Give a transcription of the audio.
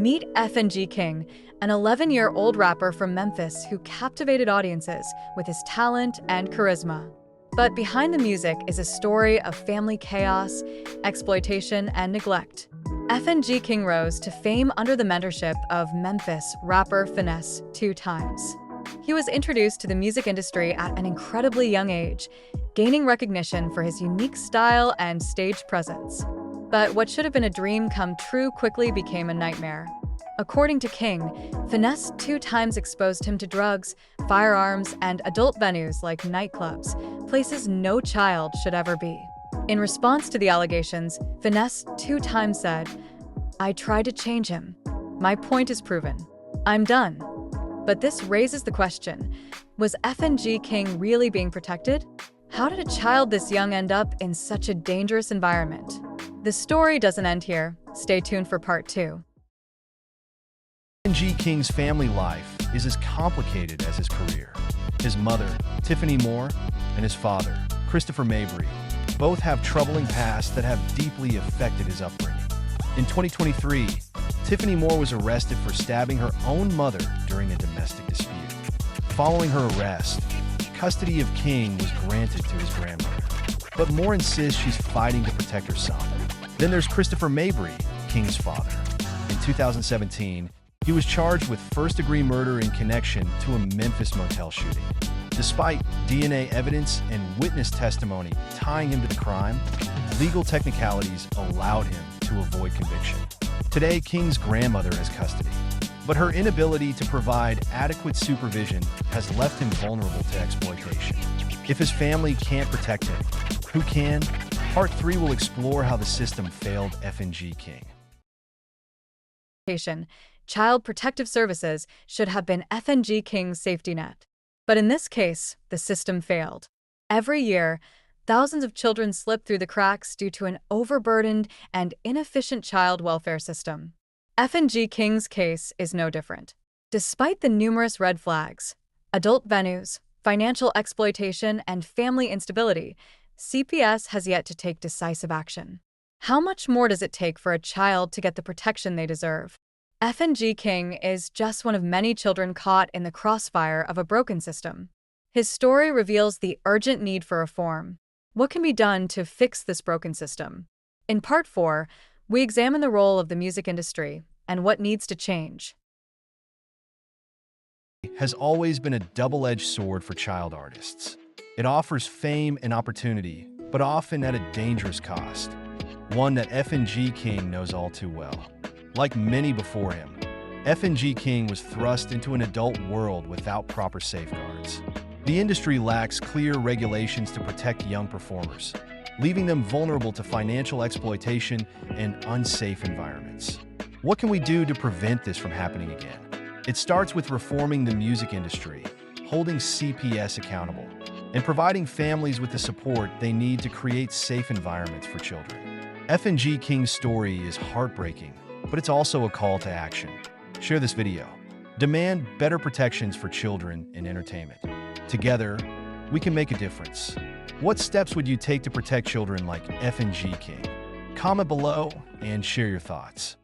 Meet FNG King, an 11-year-old rapper from Memphis who captivated audiences with his talent and charisma. But behind the music is a story of family chaos, exploitation, and neglect. FNG King rose to fame under the mentorship of Memphis rapper Finesse 2 times. He was introduced to the music industry at an incredibly young age, gaining recognition for his unique style and stage presence. But what should have been a dream come true quickly became a nightmare. According to King, Finesse 2 times exposed him to drugs, firearms, and adult venues like nightclubs, places no child should ever be. In response to the allegations, Finesse 2 times said, "I tried to change him. My point is proven. I'm done." But this raises the question, was FNG King really being protected? How did a child this young end up in such a dangerous environment? The story doesn't end here. Stay tuned for part 2. FNG King's family life is as complicated as his career. His mother, Tiffany Moore, and his father, Christopher Mabry, both have troubling pasts that have deeply affected his upbringing. In 2023, Tiffany Moore was arrested for stabbing her own mother during a domestic dispute. Following her arrest, custody of King was granted to his grandmother, but Moore insists she's fighting to protect her son. Then there's Christopher Mabry, King's father. In 2017, he was charged with first-degree murder in connection to a Memphis motel shooting. Despite DNA evidence and witness testimony tying him to the crime, legal technicalities allowed him to avoid conviction. Today, King's grandmother has custody, but her inability to provide adequate supervision has left him vulnerable to exploitation. If his family can't protect him, who can? Part 3 will explore how the system failed FNG King. Child Protective Services should have been FNG King's safety net. But in this case, the system failed. Every year, thousands of children slip through the cracks due to an overburdened and inefficient child welfare system. FNG King's case is no different. Despite the numerous red flags, adult venues, financial exploitation, and family instability, CPS has yet to take decisive action. How much more does it take for a child to get the protection they deserve? FNG King is just one of many children caught in the crossfire of a broken system. His story reveals the urgent need for reform. What can be done to fix this broken system? In Part 4, we examine the role of the music industry and what needs to change. Has always been a double-edged sword for child artists. It offers fame and opportunity, but often at a dangerous cost, one that FNG King knows all too well. Like many before him, FNG King was thrust into an adult world without proper safeguards. The industry lacks clear regulations to protect young performers, leaving them vulnerable to financial exploitation and unsafe environments. What can we do to prevent this from happening again? It starts with reforming the music industry, holding CPS accountable, and providing families with the support they need to create safe environments for children. FNG King's story is heartbreaking, but it's also a call to action. Share this video. Demand better protections for children in entertainment. Together, we can make a difference. What steps would you take to protect children like FNG King? Comment below and share your thoughts.